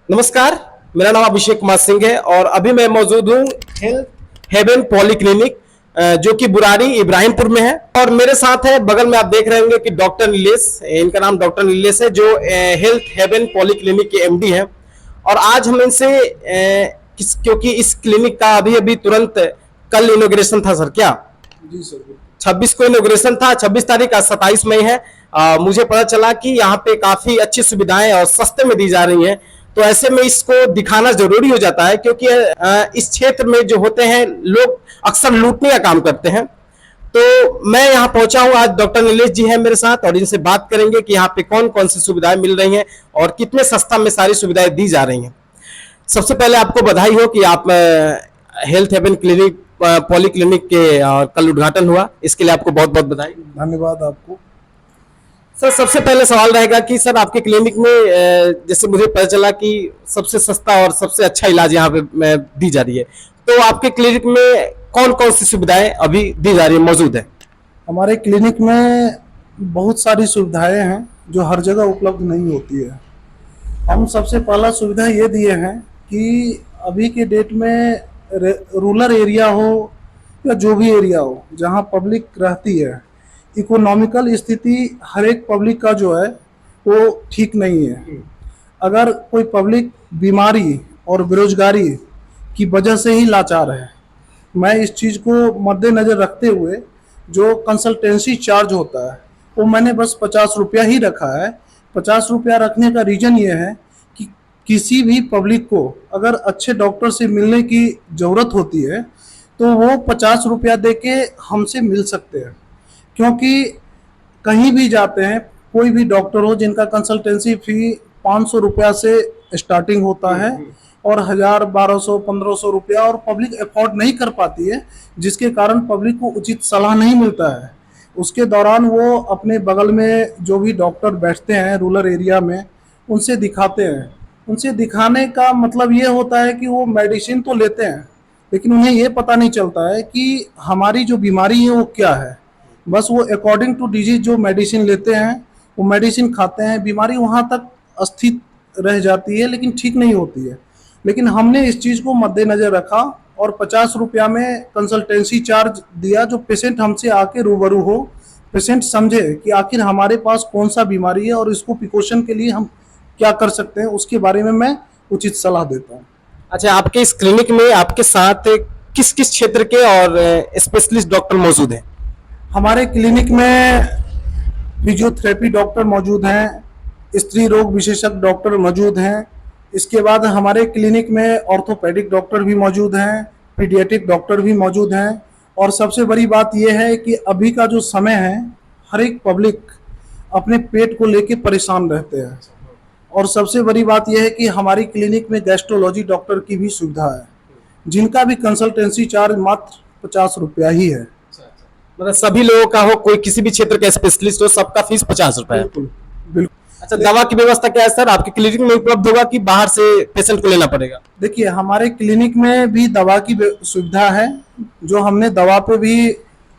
नमस्कार। मेरा नाम अभिषेक कुमार सिंह है और अभी मैं मौजूद हूँ हेल्थ हेवन पॉलीक्लिनिक जो कि बुराड़ी इब्राहिमपुर में है। और मेरे साथ है बगल में आप देख रहे होंगे कि डॉक्टर नीलेश, इनका नाम डॉक्टर नीलेश है जो हेल्थ हेवन पॉलीक्लिनिक के एमडी हैं। और आज हम इनसे क्योंकि इस क्लिनिक का अभी अभी तुरंत कल इनोग्रेशन था सर, क्या जी सर। 26 को इनोग्रेशन था, 26 तारीख, आज 27 मई है। मुझे पता चला कि यहाँ पे काफी अच्छी सुविधाएं और सस्ते में दी जा रही हैं। तो ऐसे में इसको दिखाना जरूरी हो जाता है क्योंकि इस क्षेत्र में जो होते हैं लोग अक्सर लूटने का काम करते हैं। तो मैं यहाँ पहुंचा हूँ, आज डॉक्टर नीलेश जी हैं मेरे साथ और इनसे बात करेंगे कि यहाँ पे कौन कौन सी सुविधाएं मिल रही हैं और कितने सस्ता में सारी सुविधाएं दी जा रही हैं। सबसे पहले आपको बधाई हो कि आप health heaven clinic polyclinic के कल उद्घाटन हुआ, इसके लिए आपको बहुत बहुत बधाई। धन्यवाद आपको। सर सबसे पहले सवाल रहेगा कि सर आपके क्लिनिक में जैसे मुझे पता चला कि सबसे सस्ता और सबसे अच्छा इलाज यहाँ पे दी जा रही है, तो आपके क्लिनिक में कौन कौन सी सुविधाएं अभी दी जा रही है, मौजूद है? हमारे क्लिनिक में बहुत सारी सुविधाएं हैं जो हर जगह उपलब्ध नहीं होती है। हम सबसे पहला सुविधा ये दिए हैं कि अभी के डेट में रूरल एरिया हो या जो भी एरिया हो जहाँ पब्लिक रहती है, इकोनॉमिकल स्थिति हर एक पब्लिक का जो है वो ठीक नहीं है। अगर कोई पब्लिक बीमारी और बेरोजगारी की वजह से ही लाचार है, मैं इस चीज़ को मद्देनज़र रखते हुए जो कंसल्टेंसी चार्ज होता है वो मैंने बस 50 रुपया ही रखा है। 50 रुपया रखने का रीज़न ये है कि किसी भी पब्लिक को अगर अच्छे डॉक्टर से मिलने की ज़रूरत होती है तो वो 50 रुपया दे के हमसे मिल सकते हैं। क्योंकि कहीं भी जाते हैं, कोई भी डॉक्टर हो जिनका कंसल्टेंसी फी 500 रुपया से स्टार्टिंग होता है और 1000, 1200, 1500 रुपया, और पब्लिक अफोर्ड नहीं कर पाती है, जिसके कारण पब्लिक को उचित सलाह नहीं मिलता है। उसके दौरान वो अपने बगल में जो भी डॉक्टर बैठते हैं रूरल एरिया में उनसे दिखाते हैं। उनसे दिखाने का मतलब ये होता है कि वो मेडिसिन तो लेते हैं लेकिन उन्हें ये पता नहीं चलता है कि हमारी जो बीमारी है वो क्या है। बस वो अकॉर्डिंग टू डिजीज जो मेडिसिन लेते हैं वो मेडिसिन खाते हैं, बीमारी वहाँ तक स्थित रह जाती है लेकिन ठीक नहीं होती है। लेकिन हमने इस चीज़ को मद्देनज़र रखा और 50 रुपया में कंसल्टेंसी चार्ज दिया, जो पेशेंट हमसे आके रूबरू हो, पेशेंट समझे कि आखिर हमारे पास कौन सा बीमारी है और इसको प्रिकॉशन के लिए हम क्या कर सकते हैं, उसके बारे में मैं उचित सलाह देता हूँ। अच्छा, आपके इस क्लिनिक में आपके साथ किस किस क्षेत्र के और स्पेशलिस्ट डॉक्टर मौजूद हैं? हमारे क्लिनिक में फिजियोथेरेपी डॉक्टर मौजूद हैं, स्त्री रोग विशेषज्ञ डॉक्टर मौजूद हैं। इसके बाद हमारे क्लिनिक में ऑर्थोपेडिक डॉक्टर भी मौजूद हैं, पीडियाट्रिक डॉक्टर भी मौजूद हैं। और सबसे बड़ी बात यह है कि अभी का जो समय है, हर एक पब्लिक अपने पेट को लेके परेशान रहते हैं। और सबसे बड़ी बात यह है कि हमारी क्लिनिक में गैस्ट्रोलॉजी डॉक्टर की भी सुविधा है, जिनका भी कंसल्टेंसी चार्ज मात्र 50 रुपया ही है। मतलब सभी लोगों का हो, कोई किसी भी क्षेत्र का स्पेशलिस्ट हो, सबका फीस 50 रुपए है? बिल्कुल बिल्कुल। अच्छा, दवा की व्यवस्था क्या है सर? आपके क्लिनिक में उपलब्ध होगा कि बाहर से पेशेंट को लेना पड़ेगा? देखिए, हमारे क्लिनिक में भी दवा की सुविधा है, जो हमने दवा पे भी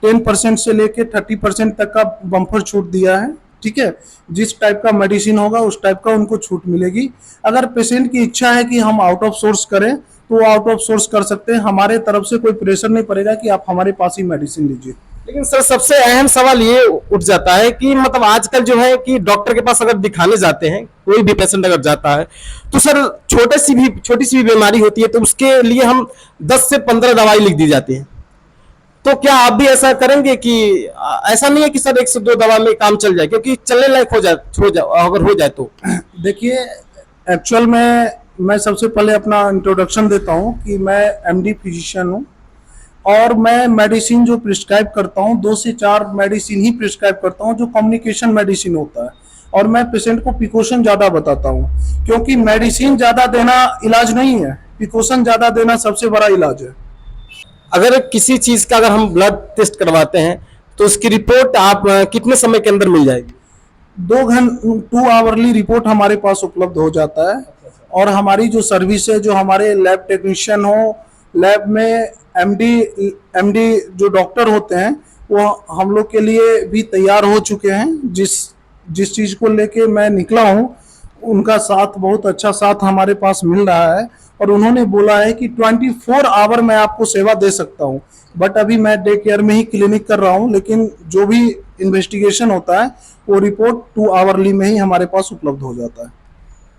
10% से लेके 30% तक का बम्पर छूट दिया है। ठीक है, जिस टाइप का मेडिसिन होगा उस टाइप का उनको छूट मिलेगी। अगर पेशेंट की इच्छा है कि हम आउट ऑफ सोर्स करें तो वो आउट ऑफ सोर्स कर सकते हैं। हमारे तरफ से कोई प्रेशर नहीं पड़ेगा कि आप हमारे पास ही मेडिसिन लीजिए। लेकिन सर सबसे अहम सवाल ये उठ जाता है कि मतलब आजकल जो है कि डॉक्टर के पास अगर दिखाने जाते हैं, कोई भी पेशेंट अगर जाता है तो सर छोटी सी भी बीमारी होती है तो उसके लिए हम 10 से 15 दवाई लिख दी जाती है। तो क्या आप भी ऐसा करेंगे कि ऐसा नहीं है कि सर 102 दवा में काम चल जाए, क्योंकि चलने लायक अगर हो जाए तो? देखिए, एक्चुअल में मैं सबसे पहले अपना इंट्रोडक्शन देता हूँ कि मैं एमडी फिजिशियन हूँ और मैं मेडिसिन जो प्रिस्क्राइब करता हूँ 2 से 4 मेडिसिन ही प्रिस्क्राइब करता हूँ जो कम्युनिकेशन मेडिसिन होता है। और मैं पेशेंट को प्रिकॉशन ज़्यादा बताता हूँ, क्योंकि मेडिसिन ज़्यादा देना इलाज नहीं है, प्रिकॉशन ज़्यादा देना सबसे बड़ा इलाज है। अगर किसी चीज का अगर हम ब्लड टेस्ट करवाते हैं तो उसकी रिपोर्ट आप कितने समय के अंदर मिल जाएगी? 2 आवरली रिपोर्ट हमारे पास उपलब्ध हो जाता है। और हमारी जो सर्विस है, जो हमारे लैब टेक्नीशियन हो, लैब में एमडी जो डॉक्टर होते हैं वो हम लोग के लिए भी तैयार हो चुके हैं। जिस चीज़ को लेके मैं निकला हूँ उनका साथ, बहुत अच्छा साथ हमारे पास मिल रहा है, और उन्होंने बोला है कि 24 आवर मैं आपको सेवा दे सकता हूं। बट अभी मैं डे केयर में ही क्लिनिक कर रहा हूं, लेकिन जो भी इन्वेस्टिगेशन होता है वो रिपोर्ट 2 आवरली में ही हमारे पास उपलब्ध हो जाता है।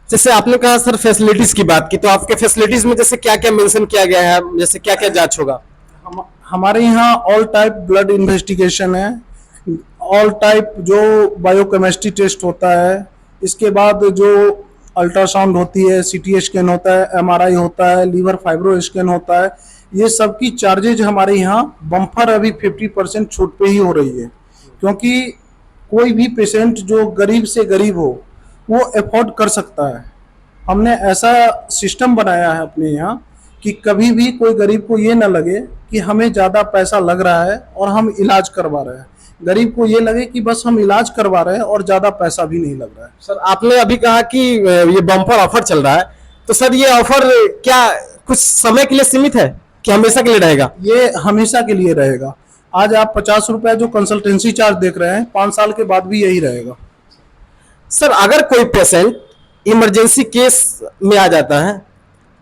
जैसे आपने कहा सर फैसिलिटीज की बात की, तो आपके फैसिलिटीज में जैसे क्या क्या मेंशन किया गया है, जैसे क्या क्या जांच होगा? हमारे यहाँ ऑल टाइप ब्लड इन्वेस्टिगेशन है, ऑल टाइप जो बायोकेमिस्ट्री टेस्ट होता है, इसके बाद जो अल्ट्रासाउंड होती है, सीटी स्कैन होता है, एमआरआई होता है, लीवर फाइब्रो स्कैन होता है, ये सब की चार्जेज हमारे यहाँ बम्पर अभी 50% छूट पे ही हो रही है। क्योंकि कोई भी पेशेंट जो गरीब से गरीब हो वो अफोर्ड कर सकता है। हमने ऐसा सिस्टम बनाया है अपने यहाँ कि कभी भी कोई गरीब को ये ना लगे कि हमें ज़्यादा पैसा लग रहा है और हम इलाज करवा रहे हैं। गरीब को ये लगे कि बस हम इलाज करवा रहे हैं और ज़्यादा पैसा भी नहीं लग रहा है। सर आपने अभी कहा कि ये बम्पर ऑफर चल रहा है, तो सर ये ऑफर क्या कुछ समय के लिए सीमित है कि हमेशा के लिए रहेगा? ये हमेशा के लिए रहेगा। आज आप 50 रुपये जो कंसल्टेंसी चार्ज देख रहे हैं, 5 साल के बाद भी यही रहेगा। सर अगर कोई पेशेंट इमरजेंसी केस में आ जाता है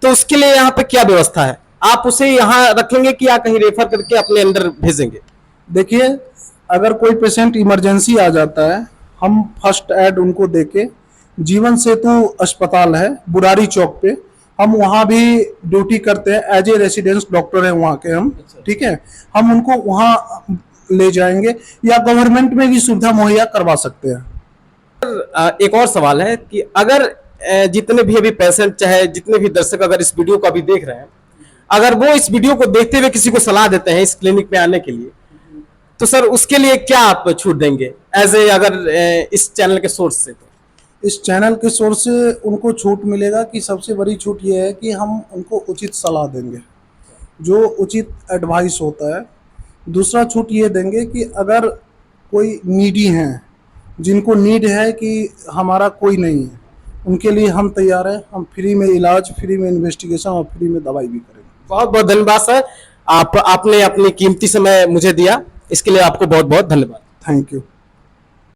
तो उसके लिए यहाँ पे क्या व्यवस्था है? आप उसे यहाँ रखेंगे कि या कहीं रेफर करके अपने अंदर भेजेंगे? देखिए, अगर कोई पेशेंट इमरजेंसी आ जाता है, हम फर्स्ट एड उनको देके, जीवन सेतु अस्पताल है बुरारी चौक पे, हम वहाँ भी ड्यूटी करते हैं, एज ए रेसिडेंस डॉक्टर है वहाँ के हम। ठीक है, हम उनको वहाँ ले जाएंगे या गवर्नमेंट में भी सुविधा मुहैया करवा सकते हैं। एक और सवाल है कि अगर जितने भी अभी पेशेंट, चाहे जितने भी दर्शक अगर इस वीडियो को अभी देख रहे हैं, अगर वो इस वीडियो को देखते हुए किसी को सलाह देते हैं इस क्लिनिक में आने के लिए, तो सर उसके लिए क्या आप छूट देंगे एज ए, अगर इस चैनल के सोर्स से? तो इस चैनल के सोर्स से उनको छूट मिलेगा कि सबसे बड़ी छूट ये है कि हम उनको उचित सलाह देंगे, जो उचित एडवाइस होता है। दूसरा छूट ये देंगे कि अगर कोई नीडी हैं, जिनको नीड है कि हमारा कोई नहीं है, उनके लिए हम तैयार हैं। हम फ्री में इलाज, फ्री में इन्वेस्टिगेशन और फ्री में दवाई भी करेंगे। बहुत बहुत धन्यवाद सर, आपने अपनी कीमती समय मुझे दिया, इसके लिए आपको बहुत बहुत धन्यवाद। Thank you.